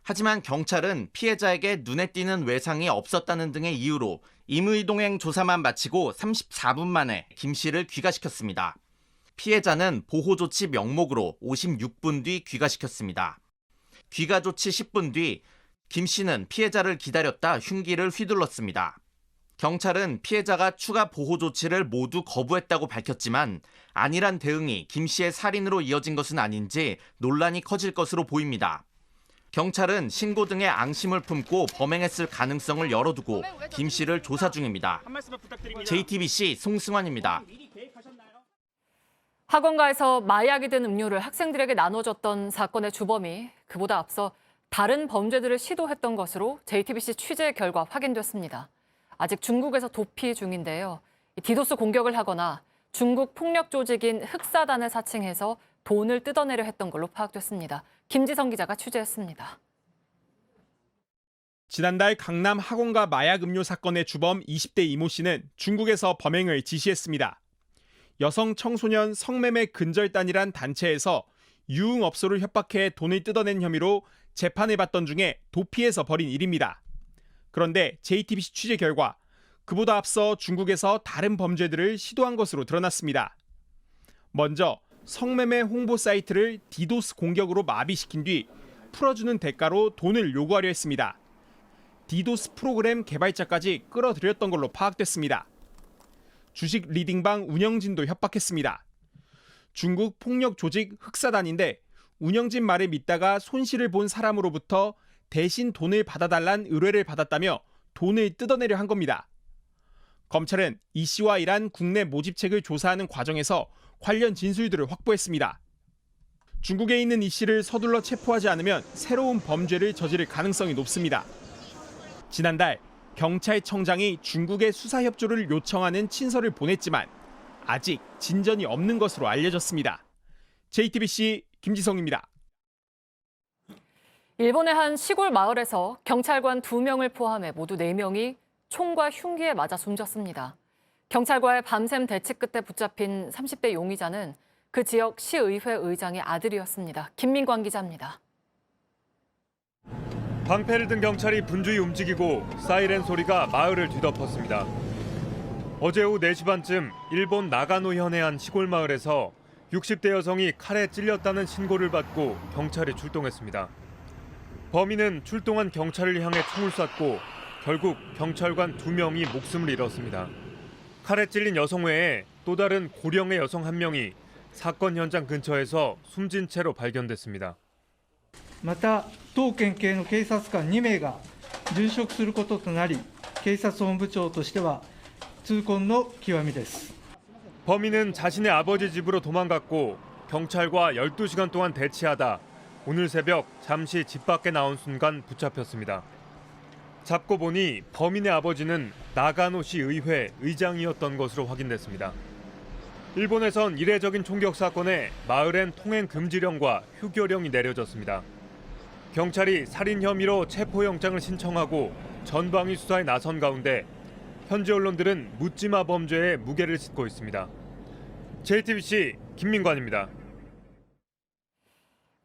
하지만 경찰은 피해자에게 눈에 띄는 외상이 없었다는 등의 이유로 임의동행 조사만 마치고 34분 만에 김 씨를 귀가시켰습니다. 피해자는 보호조치 명목으로 56분 뒤 귀가시켰습니다. 귀가 조치 10분 뒤 김 씨는 피해자를 기다렸다 흉기를 휘둘렀습니다. 경찰은 피해자가 추가 보호 조치를 모두 거부했다고 밝혔지만 안일한 대응이 김 씨의 살인으로 이어진 것은 아닌지 논란이 커질 것으로 보입니다. 경찰은 신고 등의 앙심을 품고 범행했을 가능성을 열어두고 김 씨를 조사 중입니다. JTBC 송승환입니다. 학원가에서 마약이 든 음료를 학생들에게 나눠줬던 사건의 주범이 그보다 앞서 다른 범죄들을 시도했던 것으로 JTBC 취재 결과 확인됐습니다. 아직 중국에서 도피 중인데요. 디도스 공격을 하거나 중국 폭력 조직인 흑사단을 사칭해서 돈을 뜯어내려 했던 걸로 파악됐습니다. 김지성 기자가 취재했습니다. 지난달 강남 학원가 마약 음료 사건의 주범 20대 이모 씨는 중국에서 범행을 지시했습니다. 여성 청소년 성매매 근절단이란 단체에서 유흥업소를 협박해 돈을 뜯어낸 혐의로 재판을 받던 중에 도피해서 벌인 일입니다. 그런데 JTBC 취재 결과 그보다 앞서 중국에서 다른 범죄들을 시도한 것으로 드러났습니다. 먼저 성매매 홍보 사이트를 디도스 공격으로 마비시킨 뒤 풀어주는 대가로 돈을 요구하려 했습니다. 디도스 프로그램 개발자까지 끌어들였던 걸로 파악됐습니다. 주식 리딩방 운영진도 협박했습니다. 중국 폭력 조직 흑사단인데 운영진 말을 믿다가 손실을 본 사람으로부터 대신 돈을 받아달란 의뢰를 받았다며 돈을 뜯어내려 한 겁니다. 검찰은 이 씨와 일한 국내 모집책을 조사하는 과정에서 관련 진술들을 확보했습니다. 중국에 있는 이 씨를 서둘러 체포하지 않으면 새로운 범죄를 저지를 가능성이 높습니다. 지난달 경찰청장이 중국의 수사 협조를 요청하는 친서를 보냈지만 아직 진전이 없는 것으로 알려졌습니다. JTBC 김지성입니다. 일본의 한 시골 마을에서 경찰관 2명을 포함해 모두 4명이 총과 흉기에 맞아 숨졌습니다. 경찰과의 밤샘 대치 끝에 붙잡힌 30대 용의자는 그 지역 시의회 의장의 아들이었습니다. 김민광 기자입니다. 방패를 든 경찰이 분주히 움직이고 사이렌 소리가 마을을 뒤덮었습니다. 어제 오후 4시 반쯤 일본 나가노 현의 한 시골 마을에서 60대 여성이 칼에 찔렸다는 신고를 받고 경찰이 출동했습니다. 범인은 출동한 경찰을 향해 총을 쐈고 결국 경찰관 2명이 목숨을 잃었습니다. 칼에 찔린 여성 외에 또 다른 고령의 여성 1명이 사건 현장 근처에서 숨진 채로 발견됐습니다. また当県警の警察官2名が殉職することとなり、警察本部長としては痛恨の極みです。 범인은 자신의 아버지 집으로 도망갔고 경찰과 12시간 동안 대치하다 오늘 새벽 잠시 집 밖에 나온 순간 붙잡혔습니다. 잡고 보니 범인의 아버지는 나가노시 의회 의장이었던 것으로 확인됐습니다. 일본에선 이례적인 총격 사건에 마을엔 통행 금지령과 휴교령이 내려졌습니다. 경찰이 살인 혐의로 체포영장을 신청하고 전방위 수사에 나선 가운데 현지 언론들은 묻지마 범죄에 무게를 싣고 있습니다. JTBC 김민관입니다.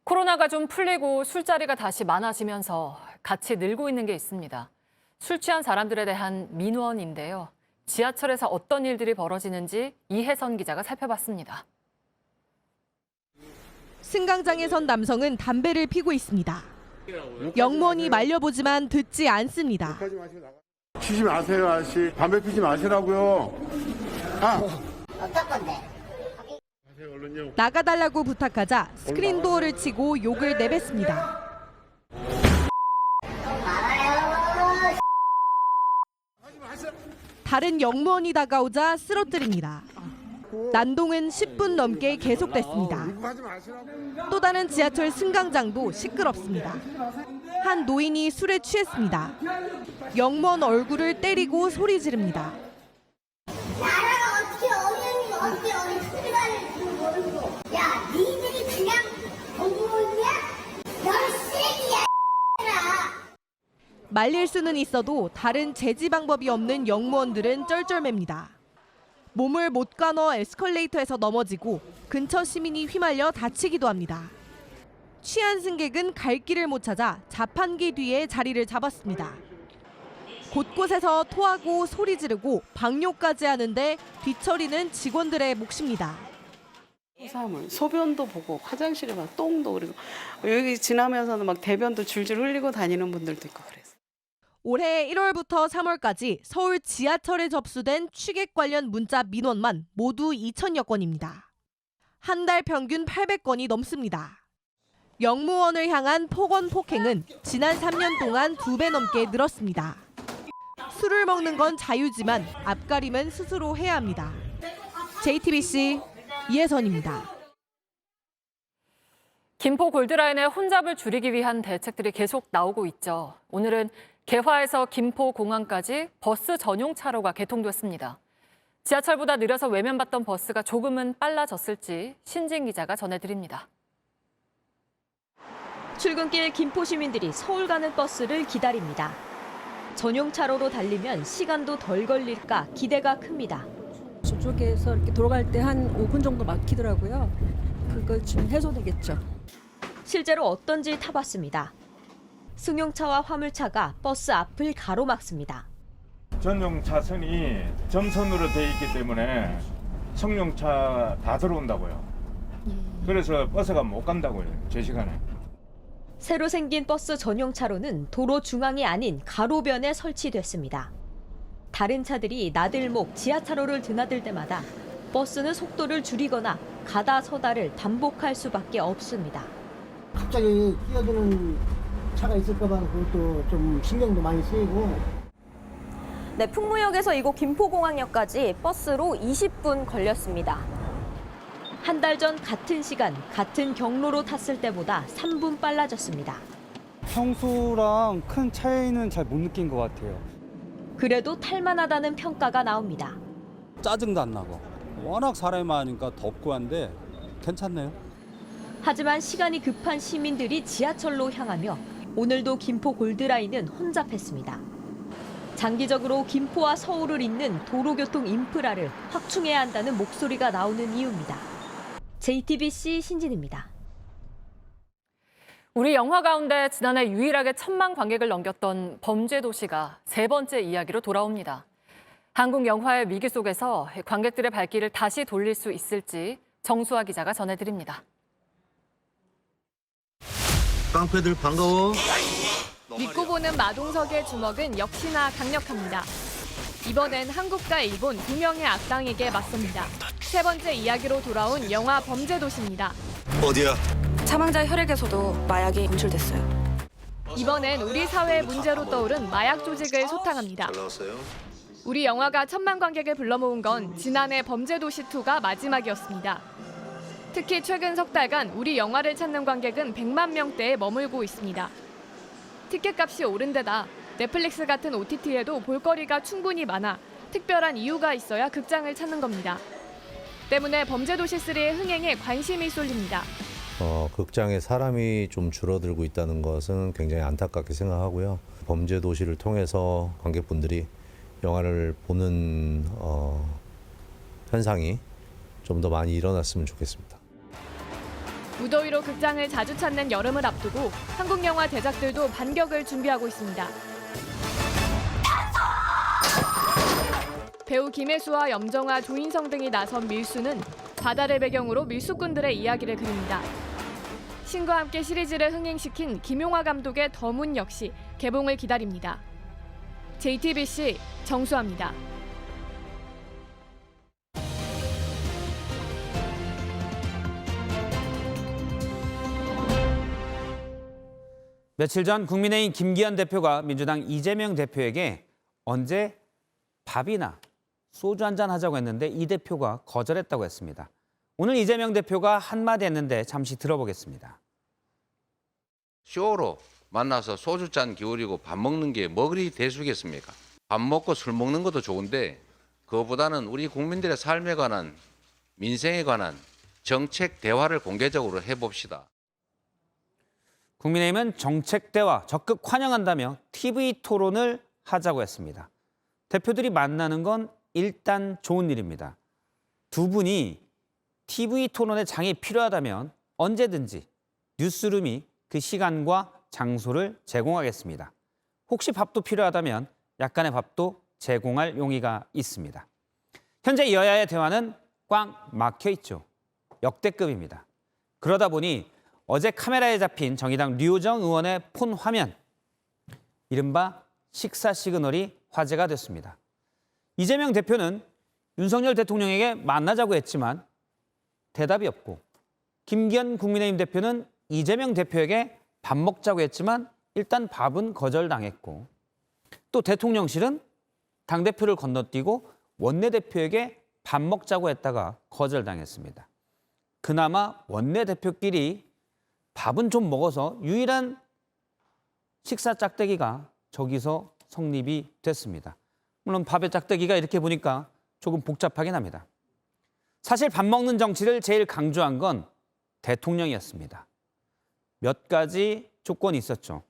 코로나가 좀 풀리고 술자리가 다시 많아지면서 같이 늘고 있는 게 있습니다. 술 취한 사람들에 대한 민원인데요. 지하철에서 어떤 일들이 벌어지는지 이혜선 기자가 살펴봤습니다. 승강장에 선 남성은 담배를 피고 있습니다. 영무원이 말려보지만 듣지 않습니다. 피지 마세요, 아저씨. 담배 피지 마시라고요. 어떤 건데? 나가달라고 부탁하자 스크린 도어를 치고 욕을 내뱉습니다. 다른 영무원이 다가오자 쓰러뜨립니다. 난동은 10분 넘게 계속됐습니다. 또 다른 지하철 승강장도 시끄럽습니다. 한 노인이 술에 취했습니다. 영무원 얼굴을 때리고 소리 지릅니다. 나라가 어떻게 어디 소리가를 모르고 야 니들이 그냥 공무원이야? 널 쓰레기야 말릴 수는 있어도 다른 제지 방법이 없는 영무원들은 쩔쩔맵니다. 몸을 못 가눠 에스컬레이터에서 넘어지고 근처 시민이 휘말려 다치기도 합니다. 취한 승객은 갈 길을 못 찾아 자판기 뒤에 자리를 잡았습니다. 곳곳에서 토하고 소리 지르고 방뇨까지 하는데 뒤처리는 직원들의 몫입니다. 사물, 소변도 보고 화장실에 막 똥도 그리고 여기 지나면서는 막 대변도 줄줄 흘리고 다니는 분들도 있고 그래서. 올해 1월부터 3월까지 서울 지하철에 접수된 취객 관련 문자 민원만 모두 2,000여 건입니다. 한 달 평균 800건이 넘습니다. 영무원을 향한 폭언 폭행은 지난 3년 동안 2배 넘게 늘었습니다. 술을 먹는 건 자유지만 앞가림은 스스로 해야 합니다. JTBC 이혜선입니다. 김포 골드라인의 혼잡을 줄이기 위한 대책들이 계속 나오고 있죠. 오늘은 개화에서 김포공항까지 버스 전용 차로가 개통됐습니다. 지하철보다 느려서 외면받던 버스가 조금은 빨라졌을지 신진 기자가 전해드립니다. 출근길 김포 시민들이 서울 가는 버스를 기다립니다. 전용 차로로 달리면 시간도 덜 걸릴까 기대가 큽니다. 저쪽에서 이렇게 돌아갈 때 한 5분 정도 막히더라고요. 그거 좀 해소되겠죠. 실제로 어떤지 타봤습니다. 승용차와 화물차가 버스 앞을 가로막습니다. 전용 차선이 점선으로 돼 있기 때문에 승용차 다 들어온다고요. 그래서 버스가 못 간다고요, 제 시간에. 새로 생긴 버스 전용 차로는 도로 중앙이 아닌 가로변에 설치됐습니다. 다른 차들이 나들목 지하차로를 드나들 때마다 버스는 속도를 줄이거나 가다 서다를 반복할 수밖에 없습니다. 갑자기 끼어드는 차가 있을까 봐 그것도 좀 신경도 많이 쓰이고. 네, 풍무역에서 이곳 김포공항역까지 버스로 20분 걸렸습니다. 한 달 전 같은 시간, 같은 경로로 탔을 때보다 3분 빨라졌습니다. 평소랑 큰 차이는 잘 못 느낀 것 같아요. 그래도 탈만하다는 평가가 나옵니다. 짜증도 안 나고 워낙 사람이 많으니까 덥고 한데 괜찮네요. 하지만 시간이 급한 시민들이 지하철로 향하며 오늘도 김포 골드라인은 혼잡했습니다. 장기적으로 김포와 서울을 잇는 도로교통 인프라를 확충해야 한다는 목소리가 나오는 이유입니다. JTBC 신진입니다. 우리 영화 가운데 지난해 유일하게 1,000만 관객을 넘겼던 범죄도시가 세 번째 이야기로 돌아옵니다. 한국 영화의 위기 속에서 관객들의 발길을 다시 돌릴 수 있을지 정수아 기자가 전해드립니다. 깡패들 반가워. 믿고 보는 마동석의 주먹은 역시나 강력합니다. 이번엔 한국과 일본 두 명의 악당에게 맞섭니다. 세 번째 이야기로 돌아온 영화 범죄도시입니다. 어디야? 사망자 혈액에서도 마약이 검출됐어요. 이번엔 우리 사회의 문제로 떠오른 마약 조직을 소탕합니다. 잘 나왔어요. 우리 영화가 1,000만 관객을 불러 모은 건 지난해 범죄도시2가 마지막이었습니다. 특히 최근 석 달간 우리 영화를 찾는 관객은 100만 명대에 머물고 있습니다. 티켓값이 오른 데다 넷플릭스 같은 OTT에도 볼거리가 충분히 많아 특별한 이유가 있어야 극장을 찾는 겁니다. 때문에 범죄도시3의 흥행에 관심이 쏠립니다. 극장에 사람이 좀 줄어들고 있다는 것은 굉장히 안타깝게 생각하고요. 범죄도시를 통해서 관객분들이 영화를 보는 현상이 좀 더 많이 일어났으면 좋겠습니다. 무더위로 극장을 자주 찾는 여름을 앞두고 한국 영화 제작들도 반격을 준비하고 있습니다. 배우 김혜수와 염정아, 조인성 등이 나선 밀수는 바다를 배경으로 밀수꾼들의 이야기를 그립니다. 신과 함께 시리즈를 흥행시킨 김용화 감독의 더문 역시 개봉을 기다립니다. JTBC 정수아입니다. 며칠 전 국민의힘 김기현 대표가 민주당 이재명 대표에게 언제 밥이나 소주 한잔 하자고 했는데 이 대표가 거절했다고 했습니다. 오늘 이재명 대표가 한마디 했는데 잠시 들어보겠습니다. 쇼로 만나서 소주잔 기울이고 밥 먹는 게 뭐 그리 대수겠습니까? 밥 먹고 술 먹는 것도 좋은데 그거보다는 우리 국민들의 삶에 관한, 민생에 관한 정책 대화를 공개적으로 해봅시다. 국민의힘은 정책 대화 적극 환영한다며 TV 토론을 하자고 했습니다. 대표들이 만나는 건 일단 좋은 일입니다. 두 분이 TV 토론의 장이 필요하다면 언제든지 뉴스룸이 그 시간과 장소를 제공하겠습니다. 혹시 밥도 필요하다면 약간의 밥도 제공할 용의가 있습니다. 현재 여야의 대화는 꽉 막혀 있죠. 역대급입니다. 그러다 보니 어제 카메라에 잡힌 정의당 류호정 의원의 폰 화면, 이른바 식사 시그널이 화제가 됐습니다. 이재명 대표는 윤석열 대통령에게 만나자고 했지만 대답이 없고, 김기현 국민의힘 대표는 이재명 대표에게 밥 먹자고 했지만 일단 밥은 거절당했고, 또 대통령실은 당대표를 건너뛰고 원내대표에게 밥 먹자고 했다가 거절당했습니다. 그나마 원내대표끼리 밥은 좀 먹어서 유일한 식사 짝대기가 저기서 성립이 됐습니다. 물론 밥의 짝대기가 이렇게 보니까 조금 복잡하긴 합니다. 사실 밥 먹는 정치를 제일 강조한 건 대통령이었습니다. 몇 가지 조건이 있었죠.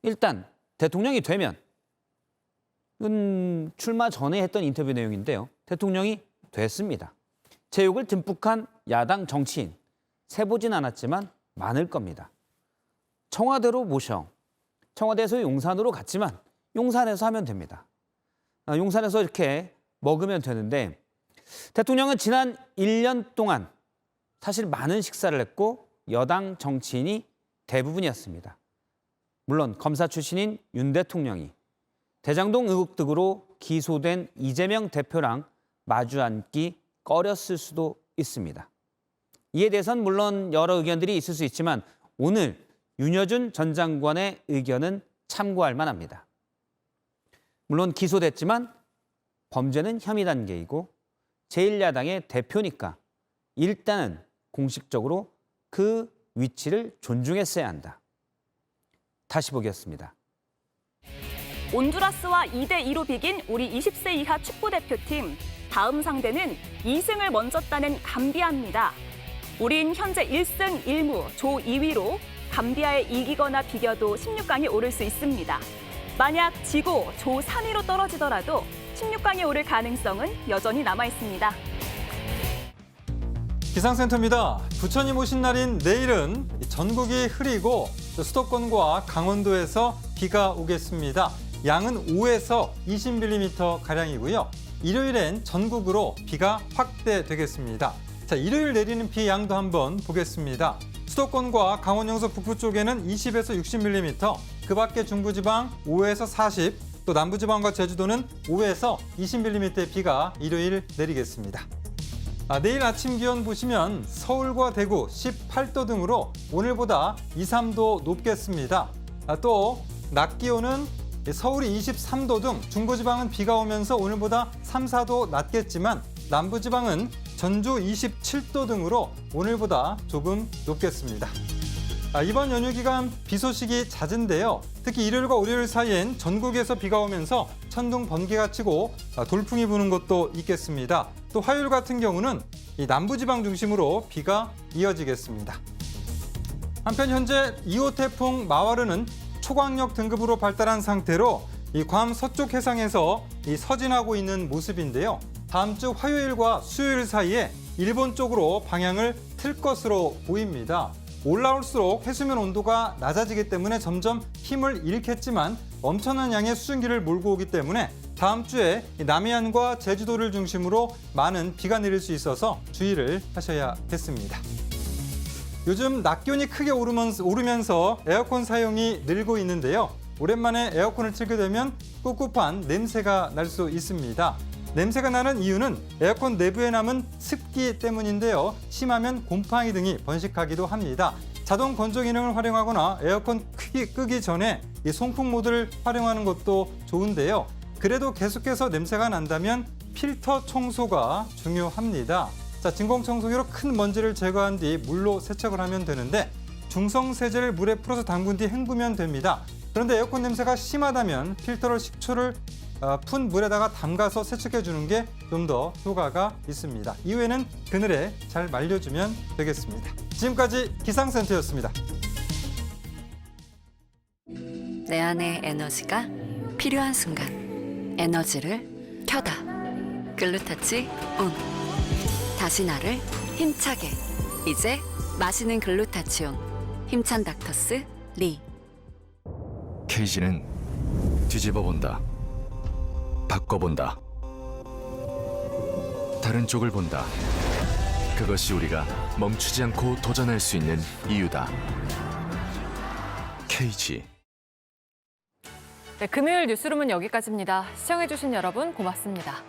일단 대통령이 되면, 출마 전에 했던 인터뷰 내용인데요. 대통령이 됐습니다. 제욕을 듬뿍한 야당 정치인, 세보진 않았지만 많을 겁니다. 청와대로 모셔, 청와대에서 용산으로 갔지만 용산에서 하면 됩니다. 용산에서 이렇게 먹으면 되는데, 대통령은 지난 1년 동안 사실 많은 식사를 했고 여당 정치인이 대부분이었습니다. 물론 검사 출신인 윤 대통령이 대장동 의혹 등으로 기소된 이재명 대표랑 마주 앉기 꺼렸을 수도 있습니다. 이에 대해선 물론 여러 의견들이 있을 수 있지만 오늘 윤여준 전 장관의 의견은 참고할 만합니다. 물론 기소됐지만 범죄는 혐의 단계이고 제1야당의 대표니까 일단은 공식적으로 그 위치를 존중했어야 한다. 다시 보겠습니다. 온두라스와 2대2로 비긴 우리 20세 이하 축구대표팀. 다음 상대는 2승을 먼저 따낸 감비아입니다. 우린 현재 1승 1무 조 2위로 감비아에 이기거나 비겨도 16강에 오를 수 있습니다. 만약 지고 조 3위로 떨어지더라도 16강에 오를 가능성은 여전히 남아 있습니다. 기상센터입니다. 부처님 오신 날인 내일은 전국이 흐리고 수도권과 강원도에서 비가 오겠습니다. 양은 5에서 20mm 가량이고요. 일요일엔 전국으로 비가 확대되겠습니다. 자, 일요일 내리는 비 양도 한번 보겠습니다. 수도권과 강원 영서 북부 쪽에는 20에서 60mm, 그 밖에 중부지방 5에서 40, 또 남부지방과 제주도는 5에서 20mm의 비가 일요일 내리겠습니다. 내일 아침 기온 보시면 서울과 대구 18도 등으로 오늘보다 2, 3도 높겠습니다. 또 낮 기온은 서울이 23도 등 중부지방은 비가 오면서 오늘보다 3, 4도 낮겠지만 남부지방은 전주 27도 등으로 오늘보다 조금 높겠습니다. 이번 연휴 기간 비 소식이 잦은데요. 특히 일요일과 월요일 사이엔 전국에서 비가 오면서 천둥, 번개가 치고 돌풍이 부는 곳도 있겠습니다. 또 화요일 같은 경우는 이 남부지방 중심으로 비가 이어지겠습니다. 한편 현재 2호 태풍 마와르는 초강력 등급으로 발달한 상태로 이 괌 서쪽 해상에서 서진하고 있는 모습인데요. 다음 주 화요일과 수요일 사이에 일본 쪽으로 방향을 틀 것으로 보입니다. 올라올수록 해수면 온도가 낮아지기 때문에 점점 힘을 잃겠지만 엄청난 양의 수증기를 몰고 오기 때문에 다음 주에 남해안과 제주도를 중심으로 많은 비가 내릴 수 있어서 주의를 하셔야겠습니다. 요즘 낮 기온이 크게 오르면서 에어컨 사용이 늘고 있는데요. 오랜만에 에어컨을 틀게 되면 꿉꿉한 냄새가 날 수 있습니다. 냄새가 나는 이유는 에어컨 내부에 남은 습기 때문인데요. 심하면 곰팡이 등이 번식하기도 합니다. 자동 건조 기능을 활용하거나 에어컨 끄기 전에 이 송풍 모드를 활용하는 것도 좋은데요. 그래도 계속해서 냄새가 난다면 필터 청소가 중요합니다. 자, 진공청소기로 큰 먼지를 제거한 뒤 물로 세척을 하면 되는데 중성 세제를 물에 풀어서 담근 뒤 헹구면 됩니다. 그런데 에어컨 냄새가 심하다면 필터를 식초를 푼 물에다가 담가서 세척해 주는 게 좀 더 효과가 있습니다. 이후에는 그늘에 잘 말려주면 되겠습니다. 지금까지 기상센터였습니다. 내 안의 에너지가 필요한 순간 에너지를 켜다. 글루타치 온. 다시 나를 힘차게. 이제 마시는 글루타치온. 힘찬 닥터스 리. KG는 뒤집어본다. 바꿔본다. 다른 쪽을 본다. 그것이 우리가 멈추지 않고 도전할 수 있는 이유다. KG. 네, 금요일 뉴스룸은 여기까지입니다. 시청해주신 여러분 고맙습니다.